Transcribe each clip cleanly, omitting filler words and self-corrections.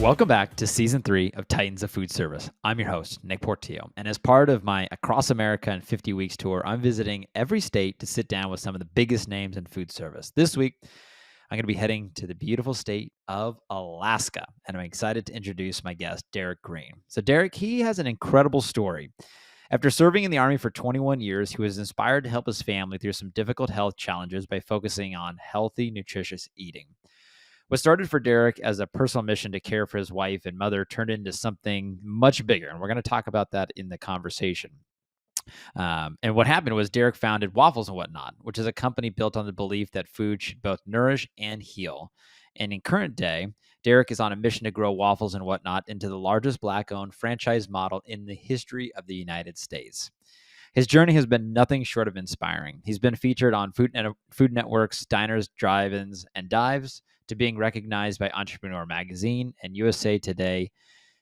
Welcome back to Season 3 of Titans of Food Service. I'm your host, Nick Portillo, and as part of my Across America in 50 Weeks tour, I'm visiting every state to sit down with some of the biggest names in food service. This week, I'm going to be heading to the beautiful state of Alaska, and I'm excited to introduce my guest, Derrick Green. So Derrick, he has an incredible story. After serving in the Army for 21 years, he was inspired to help his family through some difficult health challenges by focusing on healthy, nutritious eating. What started for Derrick as a personal mission to care for his wife and mother turned into something much bigger. And we're going to talk about that in the conversation. And what happened was Derrick founded Waffles and Whatnot, which is a company built on the belief that food should both nourish and heal. And in current day, Derrick is on a mission to grow Waffles and Whatnot into the largest Black-owned franchise model in the history of the United States. His journey has been nothing short of inspiring. He's been featured on Food Network's Diners, Drive-Ins, and Dives, to being recognized by Entrepreneur Magazine and USA Today.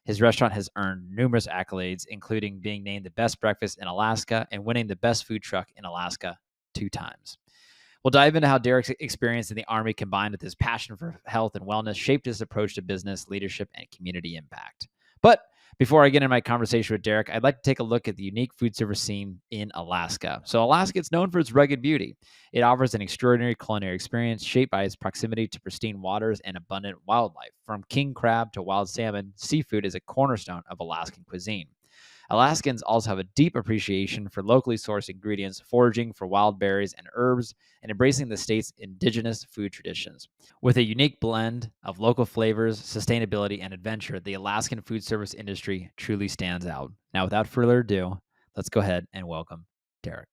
His restaurant has earned numerous accolades, including being named the best breakfast in Alaska and winning the best food truck in Alaska 2 times. We'll dive into how Derrick's experience in the Army combined with his passion for health and wellness shaped his approach to business, leadership, and community impact. But before I get into my conversation with Derrick, I'd like to take a look at the unique food service scene in Alaska. So Alaska is known for its rugged beauty. It offers an extraordinary culinary experience shaped by its proximity to pristine waters and abundant wildlife. From king crab to wild salmon, seafood is a cornerstone of Alaskan cuisine. Alaskans also have a deep appreciation for locally sourced ingredients, foraging for wild berries and herbs, and embracing the state's indigenous food traditions. With a unique blend of local flavors, sustainability, and adventure, the Alaskan food service industry truly stands out. Now, without further ado, let's go ahead and welcome Derrick.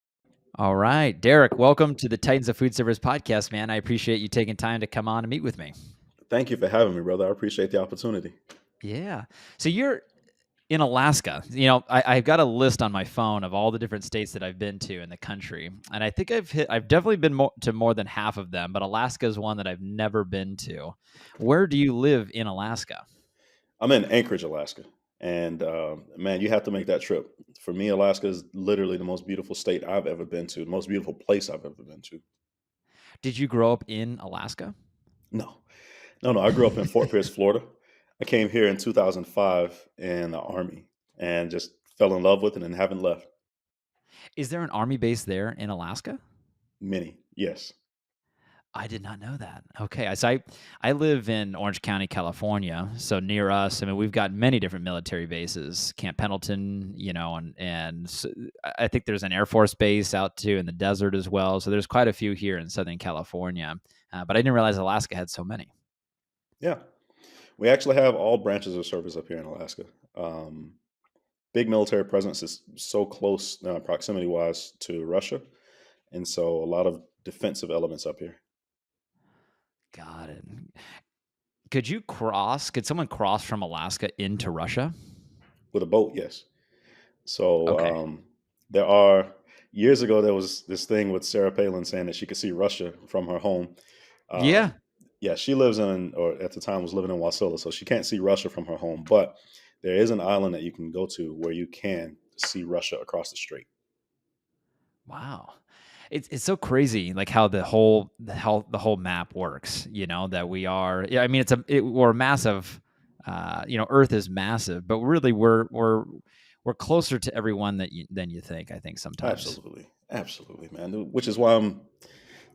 All right, Derrick, welcome to the Titans of Food Service podcast, man. I appreciate you taking time to come on and meet with me. Thank you for having me, brother. I appreciate the opportunity. Yeah. So you're in Alaska. I've got a list on my phone of all the different states that I've been to in the country, and I think I've definitely been to more than half of them, but Alaska is one that I've never been to. Where do you live in Alaska? I'm in Anchorage, Alaska. And man, you have to make that trip. For me, Alaska is literally the most beautiful state I've ever been to, the most beautiful place I've ever been to. Did you grow up in Alaska? No, no. I grew up in Fort Pierce, Florida. I came here in 2005 in the Army and just fell in love with it and haven't left. Is there an Army base there in Alaska? Many, yes. I did not know that. Okay, so I live in Orange County, California, so near us. I mean, we've got many different military bases, Camp Pendleton, and I think there's an Air Force base out too in the desert as well. So there's quite a few here in Southern California, but I didn't realize Alaska had so many. Yeah. We actually have all branches of service up here in Alaska. Um, Big military presence is so close proximity wise to Russia. And so a lot of defensive elements up here. Got it. Could someone cross from Alaska into Russia? With a boat, yes. So Okay. there are years ago there was this thing with Sarah Palin saying that she could see Russia from her home. Yeah. Yeah, she lives in, or at the time was living in Wasilla, so she can't see Russia from her home. But there is an island that you can go to where you can see Russia across the strait. Wow. It's so crazy, like how the whole map works. That we are. Yeah, I mean, we're massive. Earth is massive, but really we're closer to everyone than you think. I think sometimes. Absolutely, absolutely, man. Which is why I'm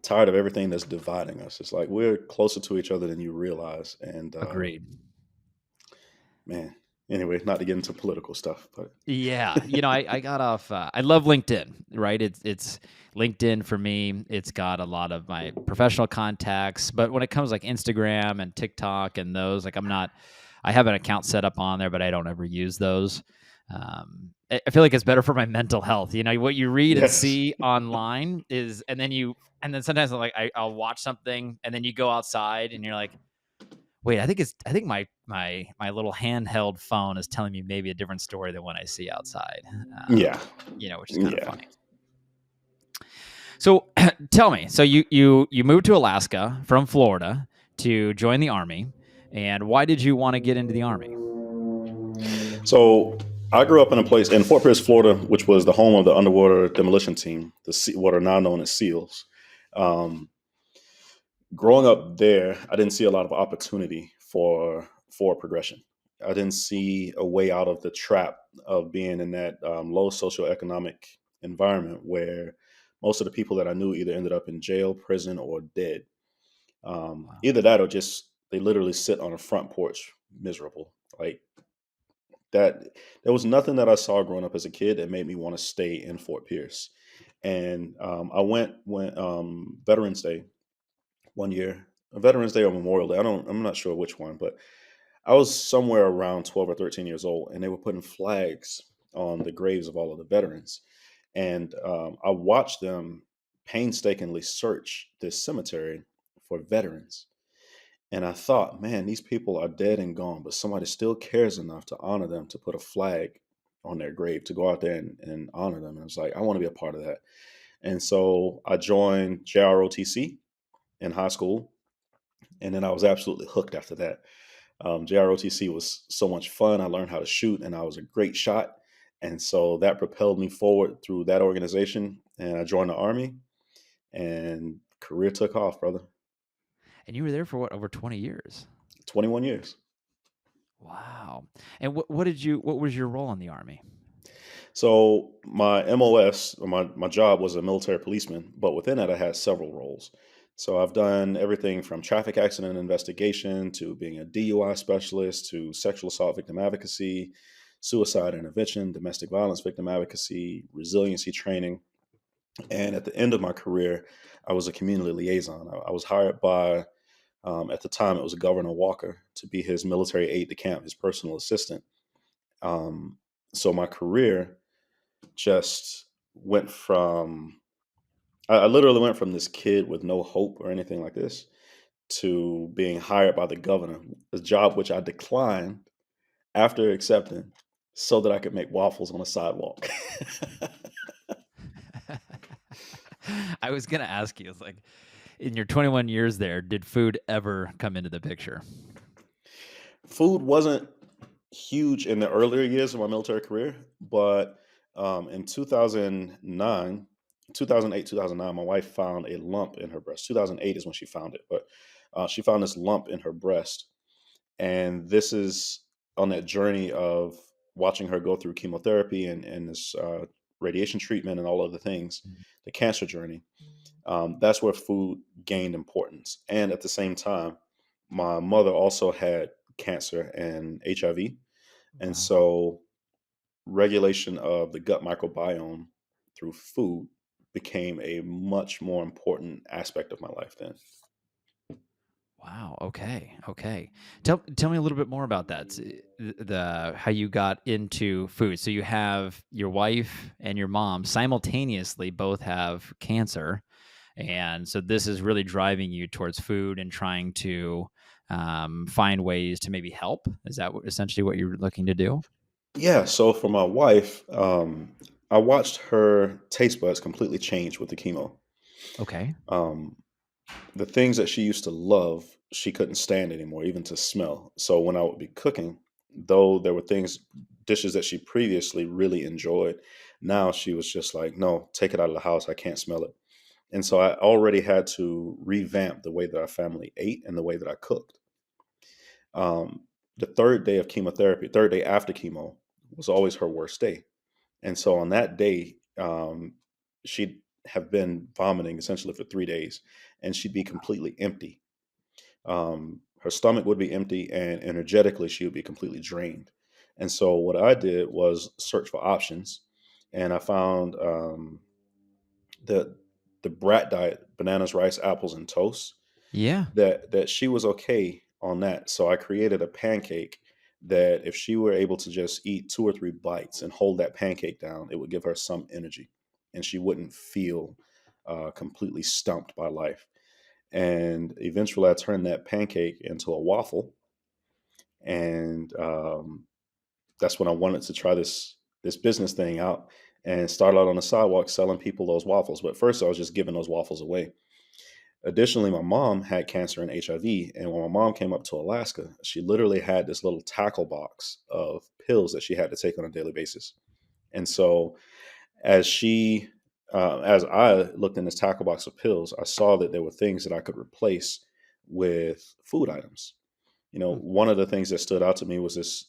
tired of everything that's dividing us. It's like we're closer to each other than you realize. And Agreed. man, anyway, not to get into political stuff, but Yeah, I got off. I love LinkedIn, right? It's LinkedIn for me. It's got a lot of my professional contacts, but when it comes like Instagram and TikTok and those, like I have an account set up on there, but I don't ever use those. I feel like it's better for my mental health. What you read and yes, see online and then sometimes I'll watch something and then you go outside and you're like, wait, I think my little handheld phone is telling me maybe a different story than what I see outside. yeah, Which is kind of yeah. funny. So tell me, so you moved to Alaska from Florida to join the Army, and why did you want to get into the Army? So I grew up in a place in Fort Pierce, Florida, which was the home of the underwater demolition team, what are now known as SEALs. Um, Growing up there, I didn't see a lot of opportunity forward progression. I didn't see a way out of the trap of being in that low socioeconomic environment where most of the people that I knew either ended up in jail, prison, or dead. Wow. Either that or just they literally sit on a front porch miserable. Like that, there was nothing that I saw growing up as a kid that made me want to stay in Fort Pierce. And I went when Veterans Day one year, Veterans Day or Memorial Day. I'm not sure which one, but I was somewhere around 12 or 13 years old, and they were putting flags on the graves of all of the veterans. And I watched them painstakingly search this cemetery for veterans. And I thought, man, these people are dead and gone, but somebody still cares enough to honor them, to put a flag on their grave, to go out there and honor them. And I was like, I want to be a part of that. And so I joined JROTC in high school. And then I was absolutely hooked after that. JROTC was so much fun. I learned how to shoot, and I was a great shot. And so that propelled me forward through that organization. And I joined the Army, and career took off, brother. And you were there for what, over 20 years? 21 years. Wow. And what was your role in the Army? So my MOS, or my job was a military policeman, but within that I had several roles. So I've done everything from traffic accident investigation to being a DUI specialist to sexual assault victim advocacy, suicide intervention, domestic violence victim advocacy, resiliency training. And at the end of my career, I was a community liaison. I was hired by, at the time, it was Governor Walker to be his military aide de camp, his personal assistant. Um, so my career just went from I literally went from this kid with no hope or anything like this to being hired by the governor, a job which I declined after accepting so that I could make waffles on the sidewalk. I was gonna ask you, it's like, in your 21 years there, did food ever come into the picture? Food wasn't huge in the earlier years of my military career, but in 2009, 2008, 2009, my wife found a lump in her breast. 2008 is when she found it, but she found this lump in her breast. And this is on that journey of watching her go through chemotherapy and this radiation treatment and all of the things, Mm. the cancer journey. That's where food gained importance. And at the same time, my mother also had cancer and HIV. And Wow. so regulation of the gut microbiome through food became a much more important aspect of my life then. Wow. Okay. Okay. Tell me a little bit more about that. The how you got into food. So you have your wife and your mom simultaneously both have cancer, and so this is really driving you towards food and trying to find ways to maybe help. Is that essentially what you're looking to do? Yeah, so for my wife, I watched her taste buds completely change with the chemo. Okay. Um, the things that she used to love, she couldn't stand anymore, even to smell. So when I would be cooking, though there were dishes that she previously really enjoyed, now she was just like, no, take it out of the house. I can't smell it. And so I already had to revamp the way that our family ate and the way that I cooked. The third day of chemotherapy, third day after chemo, was always her worst day. And so on that day, she'd have been vomiting essentially for 3 days, and she'd be completely empty. Her stomach would be empty, and energetically, she would be completely drained. And so what I did was search for options, and I found the the brat diet: bananas, rice, apples, and toast. Yeah. That she was okay on that. So I created a pancake that if she were able to just eat 2 or 3 bites and hold that pancake down, it would give her some energy, and she wouldn't feel completely stumped by life. And eventually, I turned that pancake into a waffle, and that's when I wanted to try this business thing out and started out on the sidewalk selling people those waffles. But first, I was just giving those waffles away. Additionally, my mom had cancer and HIV. And when my mom came up to Alaska, she literally had this little tackle box of pills that she had to take on a daily basis. And so, as as I looked in this tackle box of pills, I saw that there were things that I could replace with food items. Hmm. One of the things that stood out to me was this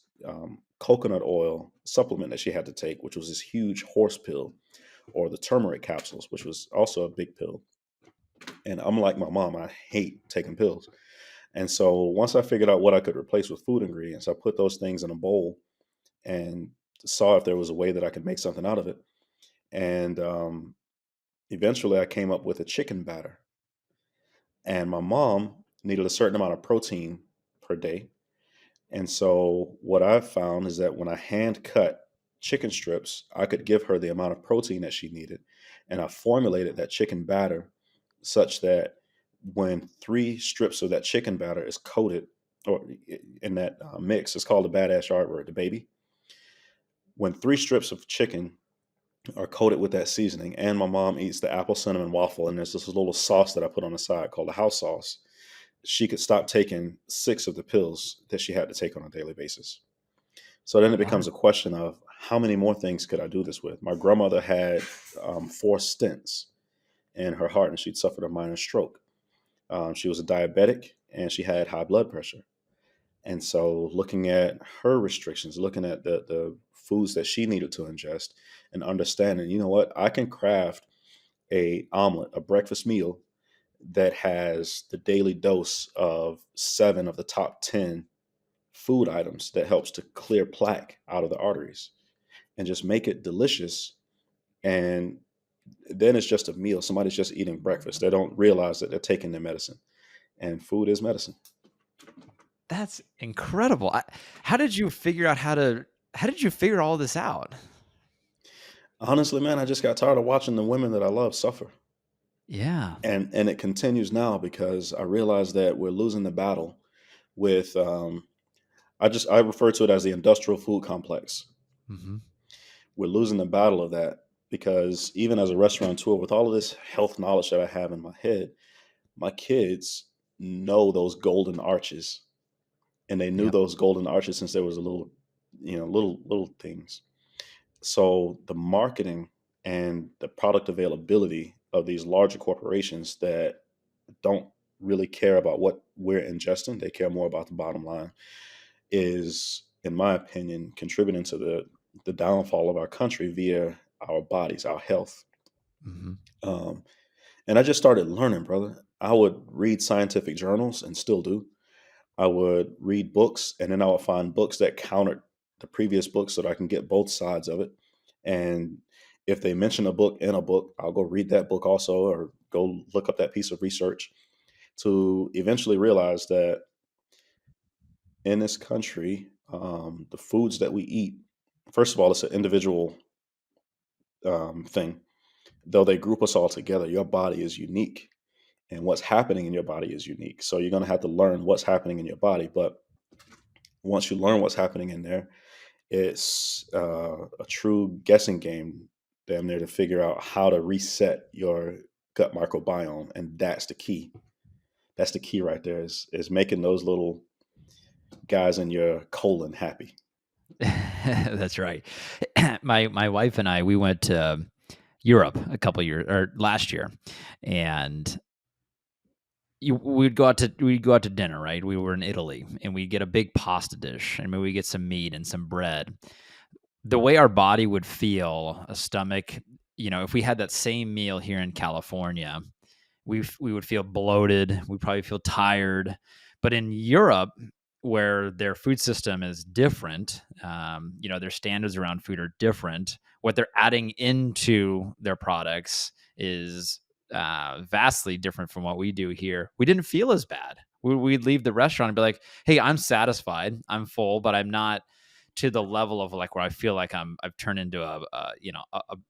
coconut oil supplement that she had to take, which was this huge horse pill, or the turmeric capsules, which was also a big pill. And I'm like my mom, I hate taking pills. And so once I figured out what I could replace with food ingredients, I put those things in a bowl and saw if there was a way that I could make something out of it. And eventually I came up with a chicken batter. And my mom needed a certain amount of protein per day. And so what I've found is that when I hand cut chicken strips, I could give her the amount of protein that she needed. And I formulated that chicken batter such that when 3 strips of that chicken batter is coated, or in that mix, it's called the badass yardbird, the baby. When 3 strips of chicken are coated with that seasoning, and my mom eats the apple cinnamon waffle, and there's this little sauce that I put on the side called the house sauce, she could stop taking 6 of the pills that she had to take on a daily basis. So then it becomes Wow. a question of how many more things could I do this with? My grandmother had 4 stents in her heart, and she'd suffered a minor stroke. She was a diabetic, and she had high blood pressure. And so, looking at her restrictions, looking at the foods that she needed to ingest, and understanding, you know what, I can craft a omelet, a breakfast meal that has the daily dose of 7 of the top 10 food items that helps to clear plaque out of the arteries, and just make it delicious. And then it's just a meal. Somebody's just eating breakfast. They don't realize that they're taking their medicine, and food is medicine. That's incredible. How did you figure out how did you figure all this out? Honestly, man, I just got tired of watching the women that I love suffer. Yeah. And it continues now because I realize that we're losing the battle with I refer to it as the industrial food complex. Mhm. We're losing the battle of that because even as a restaurateur, with all of this health knowledge that I have in my head, my kids know those golden arches, and they knew Yep. those golden arches since there was a little, little things. So the marketing and the product availability of these larger corporations that don't really care about what we're ingesting, they care more about the bottom line, is, in my opinion, contributing to the downfall of our country via our bodies, our health. Mhm. Um, and I just started learning, brother. I would read scientific journals and still do. I would read books, and then I would find books that countered the previous books so that I can get both sides of it. And if they mention a book in a book, I'll go read that book also, or go look up that piece of research, to eventually realize that in this country, the foods that we eat, first of all, it's an individual thing. Though they group us all together, your body is unique, and what's happening in your body is unique. So you're going to have to learn what's happening in your body. But once you learn what's happening in there, it's a true guessing game, damn near, to figure out how to reset your gut microbiome, and that's the key. That's the key right there. Is making those little guys in your colon happy. That's right. My wife and I, we went to Europe a couple years or last year, and we'd go out to dinner, right? We were in Italy, and we get a big pasta dish, and maybe we get some meat and some bread. The way our body would feel, a stomach, if we had that same meal here in California, we would feel bloated. We'd probably feel tired. But in Europe, where their food system is different, their standards around food are different. What they're adding into their products is vastly different from what we do here. We didn't feel as bad. We'd leave the restaurant and be like, "Hey, I'm satisfied. I'm full, but I'm not to the level of like where I feel like I've turned into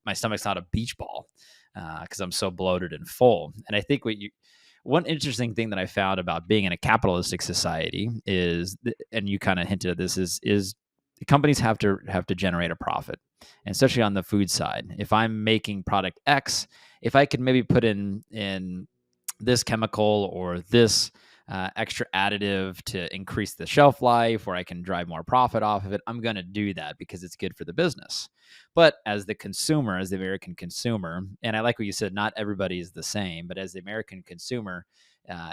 my stomach's not a beach ball because I'm so bloated and full." And I think one interesting thing that I found about being in a capitalistic society is, and you kind of hinted at this, is companies have to generate a profit, and especially on the food side. If I'm making product X, if I could maybe put in this chemical or this extra additive to increase the shelf life, or I can drive more profit off of it, I'm going to do that because it's good for the business. But as the consumer, as the American consumer, and I like what you said, not everybody is the same, but as the American consumer,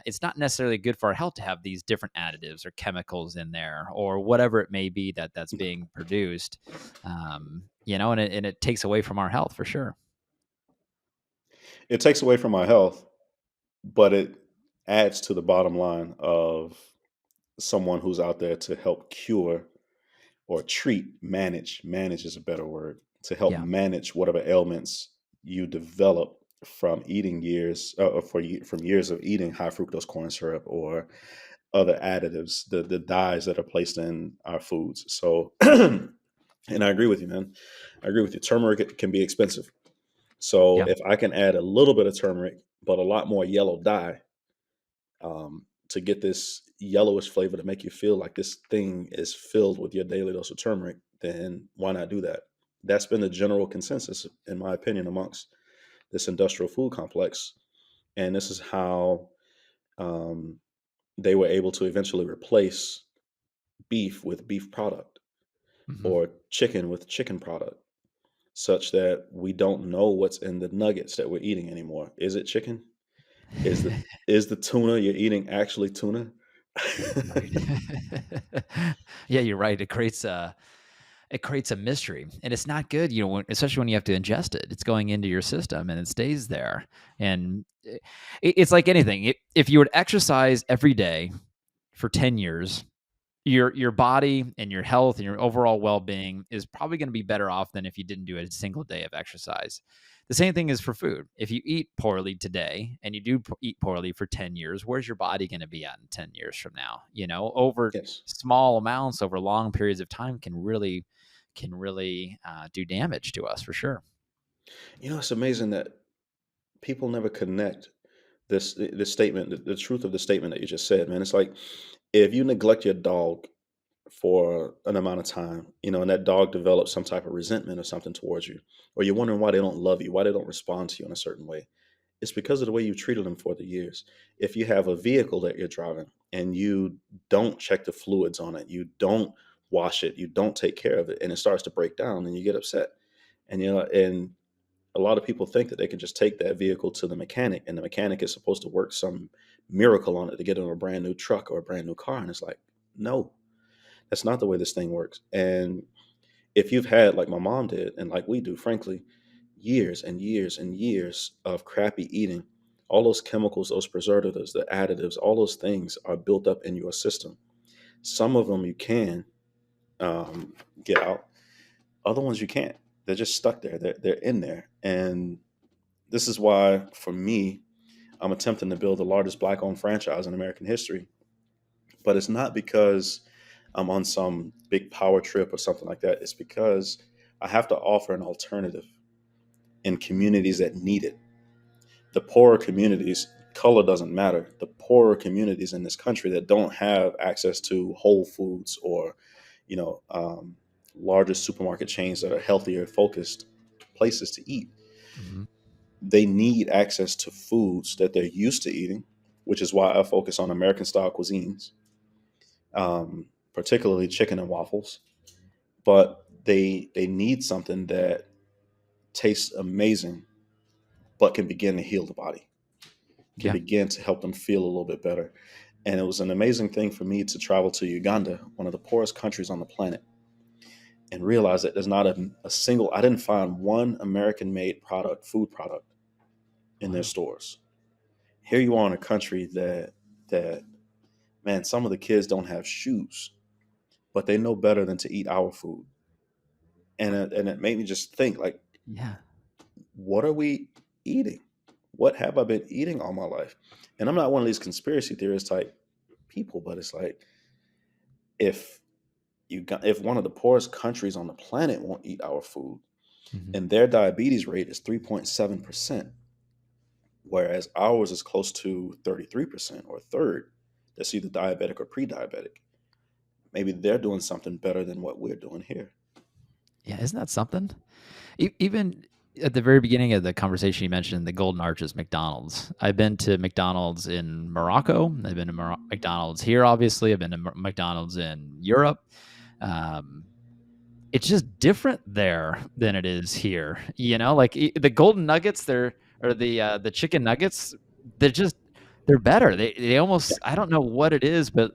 it's not necessarily good for our health to have these different additives or chemicals in there or whatever it may be that's being produced. And it takes away from our health for sure. It takes away from our health, but it adds to the bottom line of someone who's out there to help cure or treat, manage is a better word, to help Yeah. manage whatever ailments you develop from eating years from years of eating high fructose corn syrup or other additives, the dyes that are placed in our foods. So, and I agree with you, man. I agree with you. Turmeric can be expensive. So Yeah. if I can add a little bit of turmeric, but a lot more yellow dye, to get this yellowish flavor to make you feel like this thing is filled with your daily dose of turmeric, then why not do that? That's been the general consensus, in my opinion, amongst this industrial food complex. And this is how um, they were able to eventually replace beef with beef product Hmm. or chicken with chicken product, such that we don't know what's in the nuggets that we're eating anymore. Is it chicken? Is the is the tuna you're eating actually tuna? Right. Yeah, you're right. It creates a mystery, and it's not good. Especially when you have to ingest it. It's going into your system, and it stays there. And it's like anything. If you were to exercise every day for 10 years, your body and your health and your overall well-being is probably going to be better off than if you didn't do a single day of exercise. The same thing is for food. If you eat poorly today and you do eat poorly for 10 years, where's your body going to be at in 10 years from now? Over Yes. small amounts over long periods of time can really do damage to us for sure. It's amazing that people never connect this statement, the truth of the statement that you just said, man. It's like if you neglect your dog for an amount of time, and that dog develops some type of resentment or something towards you, or you're wondering why they don't love you, why they don't respond to you in a certain way. It's because of the way you treated them for the years. If you have a vehicle that you're driving and you don't check the fluids on it, you don't wash it, you don't take care of it, and it starts to break down, and you get upset. And a lot of people think that they can just take that vehicle to the mechanic, and the mechanic is supposed to work some miracle on it to get them a brand new truck or a brand new car. And it's like, no, that's not the way this thing works. And if you've had, like my mom did, and like we do, frankly, years and years and years of crappy eating, all those chemicals, those preservatives, the additives, all those things are built up in your system. Some of them you can um, get out, other ones you can't. They're just stuck there. They're in there. And this is why, for me, I'm attempting to build the largest black owned franchise in American history. But it's not because I'm on some big power trip or something like that. It's because I have to offer an alternative in communities that need it. The poorer communities, color doesn't matter. The poorer communities in this country that don't have access to Whole Foods or, you know, um, larger supermarket chains that are healthier focused places to eat, Hmm. they need access to foods that they're used to eating, which is why I focus on American style cuisines, particularly chicken and waffles. But they need something that tastes amazing, but can begin to heal the body, can Yeah. begin to help them feel a little bit better. And it was an amazing thing for me to travel to Uganda, one of the poorest countries on the planet, and realize that there's not a single, I didn't find one American made product, food product in their Wow. stores. Here you are in a country that man, some of the kids don't have shoes, but they know better than to eat our food. And it made me just think, like, Yeah. what are we eating? What have I been eating all my life? And I'm not one of these conspiracy theorist type people, but it's like if if one of the poorest countries on the planet won't eat our food, Hmm. and their diabetes rate is 3.7%, whereas ours is close to 33% or a third that's either diabetic or pre-diabetic. Maybe they're doing something better than what we're doing here. Yeah. Isn't that something? Even at the very beginning of the conversation, you mentioned the Golden Arches McDonald's. I've been to McDonald's in Morocco. I've been to McDonald's here, obviously. I've been to McDonald's in Europe. Um, it's just different there than it is here. Like the golden nuggets, or the chicken nuggets. They're just They're better. They Yeah. almost, I don't know what it is, but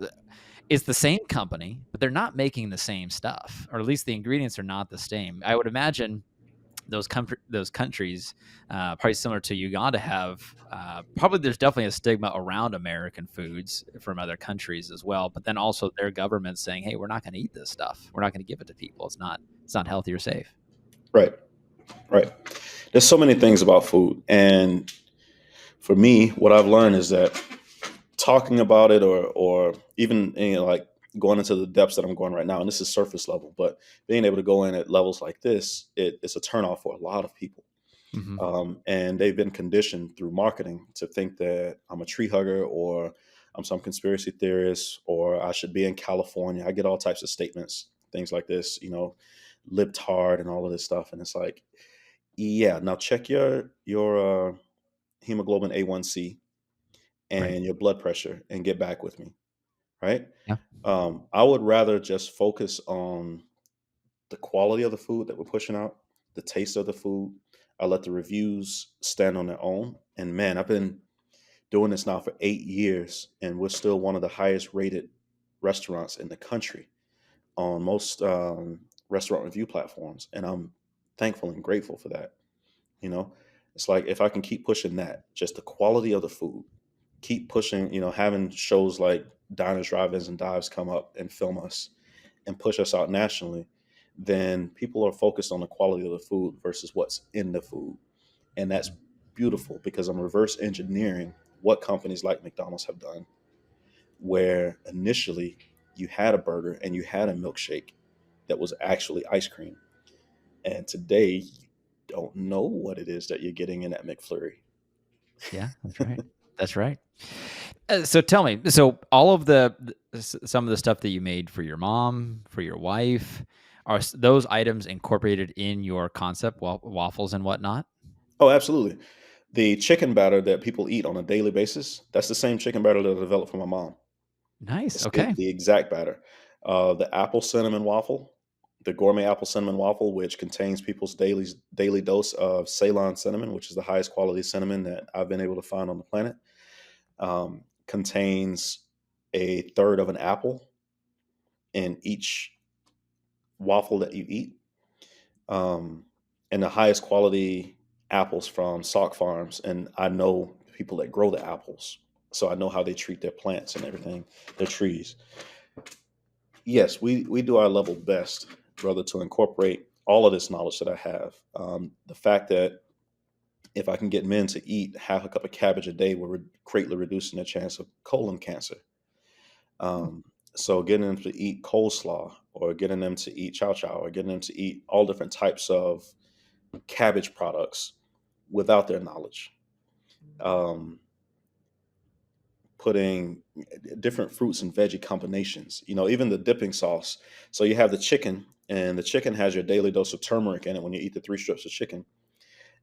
it's the same company, but they're not making the same stuff, or at least the ingredients are not the same. I would imagine those countries, probably similar to Uganda, have probably there's definitely a stigma around American foods from other countries as well. But then also their government saying, "Hey, we're not going to eat this stuff. We're not going to give it to people. It's not healthy or safe." Right. Right. There's so many things about food, and for me, what I've learned is that talking about it, or even like going into the depths that I'm going right now, and this is surface level, but being able to go in at levels like this, it's a turnoff for a lot of people. Hmm. And they've been conditioned through marketing to think that I'm a tree hugger, or I'm some conspiracy theorist, or I should be in California. I get all types of statements, things like this, libtard and all of this stuff. And it's like, yeah, now check your hemoglobin A1C Right. and your blood pressure and get back with me, right? Yeah. I would rather just focus on the quality of the food that we're pushing out, the taste of the food. I let the reviews stand on their own. And man, I've been doing this now for 8 years, and we're still one of the highest rated restaurants in the country on most restaurant review platforms. And I'm thankful and grateful for that. You know, it's like if I can keep pushing that, just the quality of the food, keep pushing, having shows like Diners, Drive-Ins, and Dives come up and film us and push us out nationally, then people are focused on the quality of the food versus what's in the food. And that's beautiful because I'm reverse engineering what companies like McDonald's have done, where initially you had a burger and you had a milkshake that was actually ice cream. And today you don't know what it is that you're getting in that McFlurry. Yeah, that's right. That's right. So tell me, so all of some of the stuff that you made for your mom, for your wife, are those items incorporated in your concept, waffles and whatnot? Oh, absolutely. The chicken batter that people eat on a daily basis, that's the same chicken batter that I developed for my mom. Nice. It's Okay. the exact batter. The apple cinnamon waffle, the gourmet apple cinnamon waffle, which contains people's daily dose of Ceylon cinnamon, which is the highest quality cinnamon that I've been able to find on the planet, contains a third of an apple in each waffle that you eat, um, and the highest quality apples from Salk Farms. And I know people that grow the apples, so I know how they treat their plants and everything, their trees. Yes, we do our level best, brother, to incorporate all of this knowledge that I have. The fact that if I can get men to eat half a cup of cabbage a day, we're greatly reducing their chance of colon cancer. Hmm. So getting them to eat coleslaw, or getting them to eat chow chow, or getting them to eat all different types of cabbage products without their knowledge. Um, Putting different fruits and veggie combinations, even the dipping sauce. So you have the chicken, and the chicken has your daily dose of turmeric in it when you eat the 3 strips of chicken.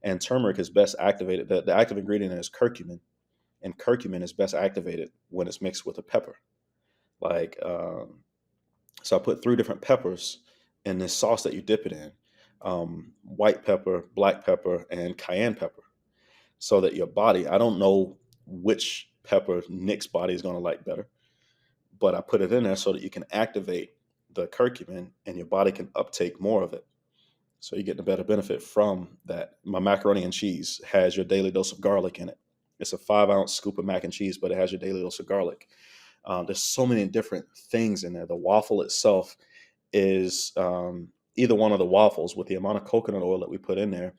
And turmeric is best activated. The active ingredient is curcumin, and curcumin is best activated when it's mixed with a pepper. Like, so I put 3 different peppers in this sauce that you dip it in: white pepper, black pepper, and cayenne pepper. So that your body, I don't know which pepper Nick's body is going to like better, but I put it in there so that you can activate the curcumin and your body can uptake more of it. So you get the better benefit from that. My macaroni and cheese has your daily dose of garlic in it. It's a 5 ounce scoop of mac and cheese, but it has your daily dose of garlic. There's so many different things in there. The waffle itself is either one of the waffles with the amount of coconut oil that we put in there.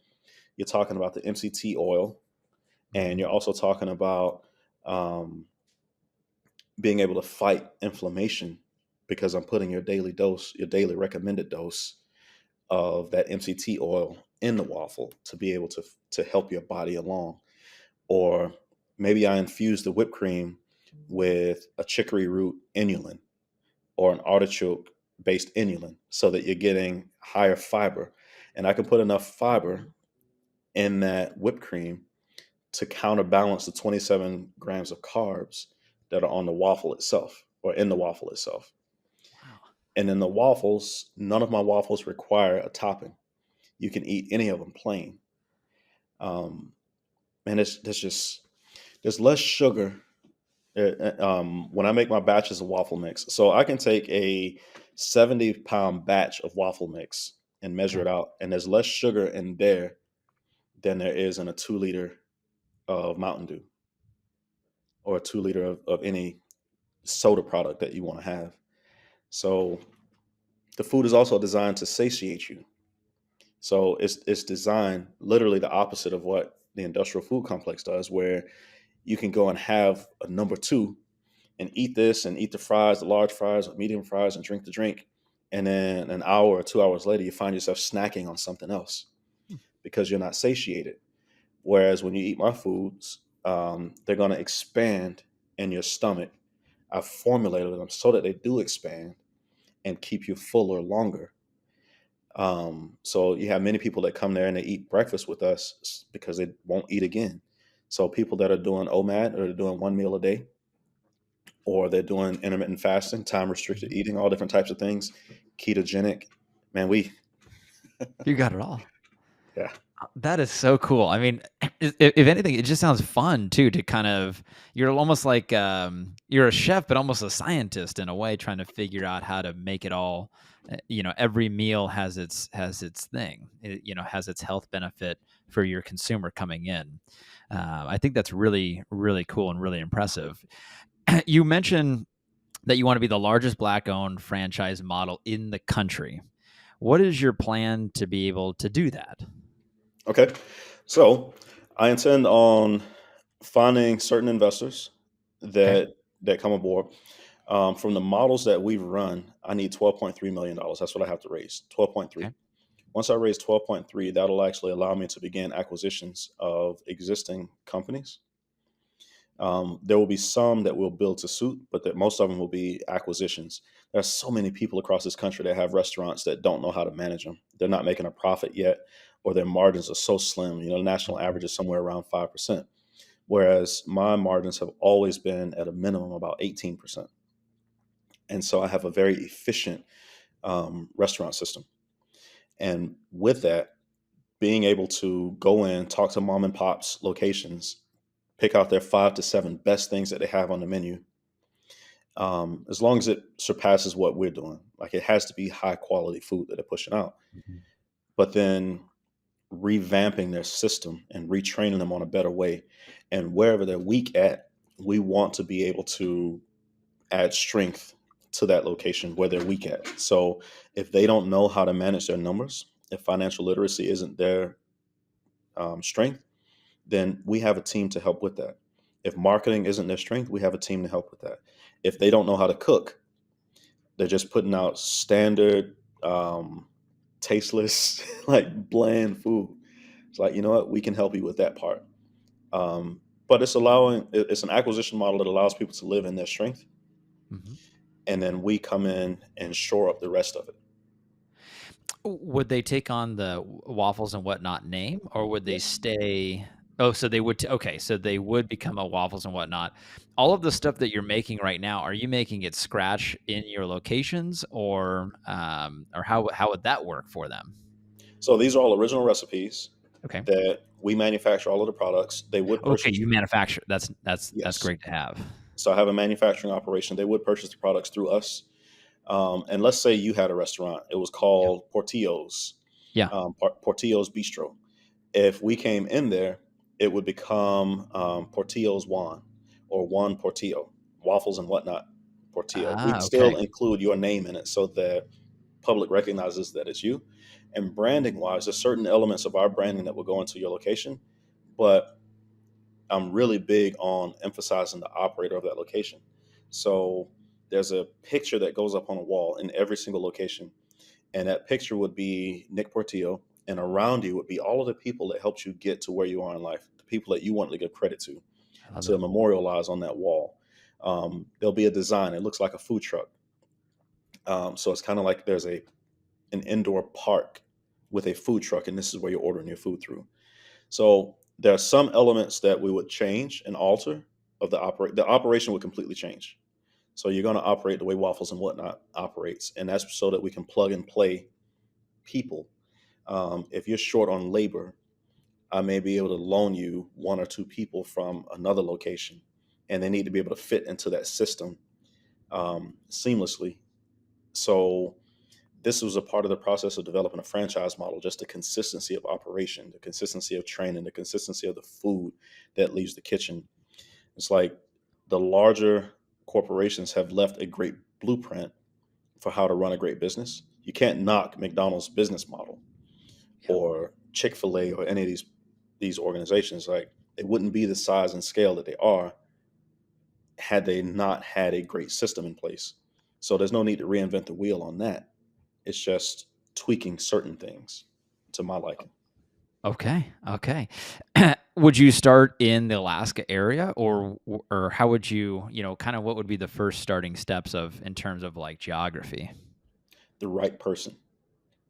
You're talking about the MCT oil, and Hmm. you're also talking about um, being able to fight inflammation, because I'm putting your daily dose, your daily recommended dose of that MCT oil in the waffle to be able to help your body along. Or maybe I infuse the whipped cream with a chicory root inulin or an artichoke based inulin so that you're getting higher fiber. And I can put enough fiber in that whipped cream to counterbalance the 27 grams of carbs that are on the waffle itself, or in the waffle itself. Wow. And in the waffles, none of my waffles require a topping. You can eat any of them plain. Um, and there's less sugar When I make my batches of waffle mix, so I can take a 70-pound batch of waffle mix and measure Okay. it out, and there's less sugar in there than there is in a 2 liter of Mountain Dew or a 2 liter of any soda product that you want to have. So the food is also designed to satiate you. So it's designed literally the opposite of what the industrial food complex does, where you can go and have a number two and eat this and eat the fries, the large fries or medium fries, and drink the drink. And then an hour or 2 hours later, you find yourself snacking on something else Hmm. because you're not satiated. Whereas when you eat my foods, they're going to expand in your stomach. I've formulated them so that they do expand and keep you fuller longer. So you have many people that come there and they eat breakfast with us because they won't eat again. So people that are doing OMAD or they're doing one meal a day, or they're doing intermittent fasting, time restricted Mhm. eating, all different types of things, ketogenic. Man, You got it all. yeah, That is so cool. I mean, if anything, it just sounds fun too to kind of you're almost like, you're a chef, but almost a scientist in a way, trying to figure out how to make it all, every meal has its thing. It has its health benefit for your consumer coming in. I think that's really, really cool and really impressive. You mentioned that you want to be the largest Black-owned franchise model in the country. What is your plan to be able to do that? okay. So I intend on finding certain investors Okay. that come aboard. From the models that we've run, I need $12.3 million. That's what I have to raise. 12.3. Okay. Once I raise 12.3, that'll actually allow me to begin acquisitions of existing companies. There will be some that will build to suit, but that most of them will be acquisitions. There's so many people across this country that have restaurants that don't know how to manage them. They're not making a profit yet, or their margins are so slim. The national Mhm. average is somewhere around 5%, whereas my margins have always been at a minimum about 18%. And so I have a very efficient restaurant system. And with that, being able to go in, talk to mom and pops locations, pick out their 5 to 7 best things that they have on the menu, as long as it surpasses what we're doing. Like it has to be high quality food that they're pushing out. Mhm. But then revamping their system and retraining them on a better way. And wherever they're weak at, we want to be able to add strength to that location where they're weak at. So if they don't know how to manage their numbers, if financial literacy isn't their strength, then we have a team to help with that. If marketing isn't their strength, we have a team to help with that. If they don't know how to cook, they're just putting out standard, tasteless, like bland food. It's like, you know what, we can help you with that part. But it's an acquisition model that allows people to live in their strength, Mhm. and then we come in and shore up the rest of it. Would they take on the Waffles and Whatnot name, or would they Yes. stay? Oh, so they would. Okay, so they would become a Waffles and Whatnot. All of the stuff that you're making right now, are you making it scratch in your locations, or how would that work for them? So these are all original recipes Okay. that we manufacture all of the products. They would Okay, purchase, you manufacture. That's yes. great to have. So I have a manufacturing operation. They would purchase the products through us. And let's say you had a restaurant. It was Yeah. called Portillo's, Yeah. Portillo's Bistro. If we came in there, it would become Portillo's Juan or Juan Portillo, Waffles and Whatnot Portillo. We'd still Okay. include your name in it so that public recognizes that it's you. And branding wise, there's certain elements of our branding that will go into your location, but I'm really big on emphasizing the operator of that location. So there's a picture that goes up on a wall in every single location, and that picture would be Nick Portillo, and around you would be all of the people that helped you get to where you are in life, the people that you want to give credit I love to it. memorialize on that wall. There'll be a design. It looks like a food truck. So it's kind of like there's an indoor park with a food truck, and this is where you're ordering your food through. So there are some elements that we would change and alter of the operate. The operation would completely change. So you're going to operate the way Waffles and Whatnot operates, and that's so that we can plug and play people. If you're short on labor, I may be able to loan you one or two people from another location and they need to be able to fit into that system seamlessly. So this was a part of the process of developing a franchise model, just the consistency of operation, the consistency of training, the consistency of the food that leaves the kitchen. It's like the larger corporations have left a great blueprint for how to run a great business. You can't knock McDonald's business model Yeah. or Chick-fil-A or any of these organizations. Like, they wouldn't be the size and scale that they are had they not had a great system in place. So there's no need to reinvent the wheel on that. It's just tweaking certain things to my liking. Okay. Okay. Would you start in the Alaska area, or how would you, kind of what would be the first starting steps of in terms of like geography? The right person.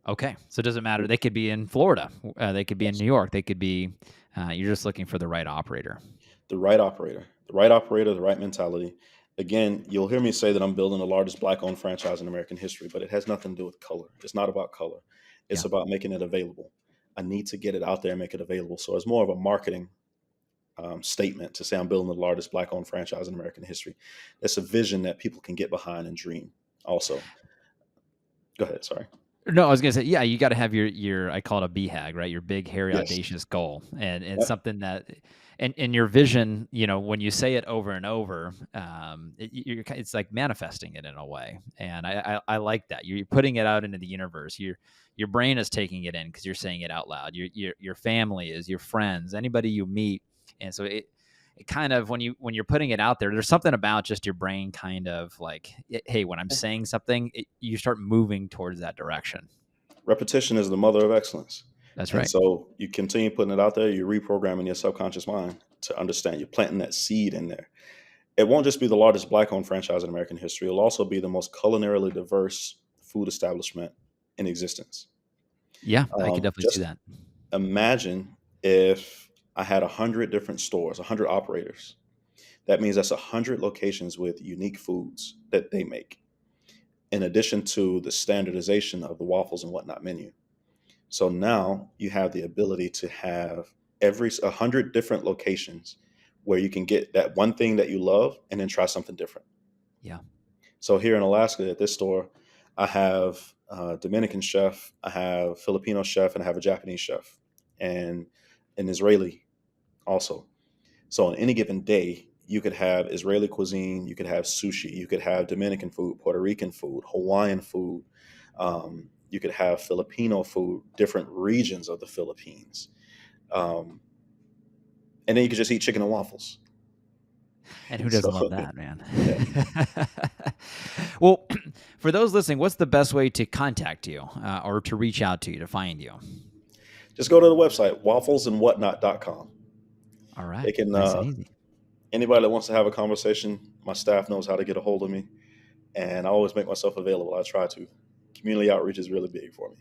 Okay. So it doesn't matter. They could be in Florida. They could be in Yes. New York. They could be, you're just looking for the right operator. The right operator. The right operator, the right mentality. Again, you'll hear me say that I'm building the largest black owned franchise in American history, but it has nothing to do with color. It's not about color. It's Yeah. about making it available. I need to get it out there and make it available. So it's more of a marketing statement to say I'm building the largest black owned franchise in American history. It's a vision that people can get behind and dream. Also, go ahead. Sorry. No, I was gonna say, yeah, you got to have your I call it a BHAG, right? Your big, hairy, Yes. audacious goal, and Yep. something that, and your vision, when you say it over and over, it's like manifesting it in a way, and I like that. You're putting it out into the universe. Your brain is taking it in because you're saying it out loud. Your family is, your friends, anybody you meet, and so it kind of, when you're putting it out there, there's something about just your brain kind of like, hey, when I'm saying something, you start moving towards that direction. Repetition is the mother of excellence. That's And right. so you continue putting it out there, you're reprogramming your subconscious mind to understand. You're planting that seed in there. It won't just be the largest black owned franchise in American history, it'll also be the most culinarily diverse food establishment in existence. Yeah, I could definitely see Just that. imagine if I had 100 different stores, 100 operators. That means that's 100 locations with unique foods that they make, in addition to the standardization of the Waffles and Whatnot menu. So now you have the ability to have 100 different locations where you can get that one thing that you love and then try something different. Yeah. So here in Alaska at this store, I have a Dominican chef, I have Filipino chef, and I have a Japanese chef, and an Israeli also. So on any given day, you could have Israeli cuisine, you could have sushi, you could have Dominican food, Puerto Rican food, Hawaiian food. You could have Filipino food, different regions of the Philippines, um, and then you could just eat chicken and waffles. And who So doesn't love that, man? yeah, Well, for those listening, what's the best way to contact you, or to reach out to you, to find you? just go to the website wafflesandwhatnot.com. All They right. can Nice and easy. anybody that wants to have a conversation. My staff knows how to get a hold of me, and I always make myself available. I try to. Community outreach is really big for me.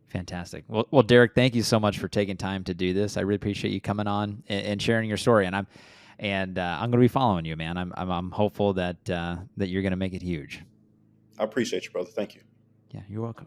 Fantastic. Well, Derrick, thank you so much for taking time to do this. I really appreciate you coming on and sharing your story. And I'm going to be following you, man. I'm hopeful that you're going to make it huge. I appreciate you, brother. Thank you. Yeah, you're welcome.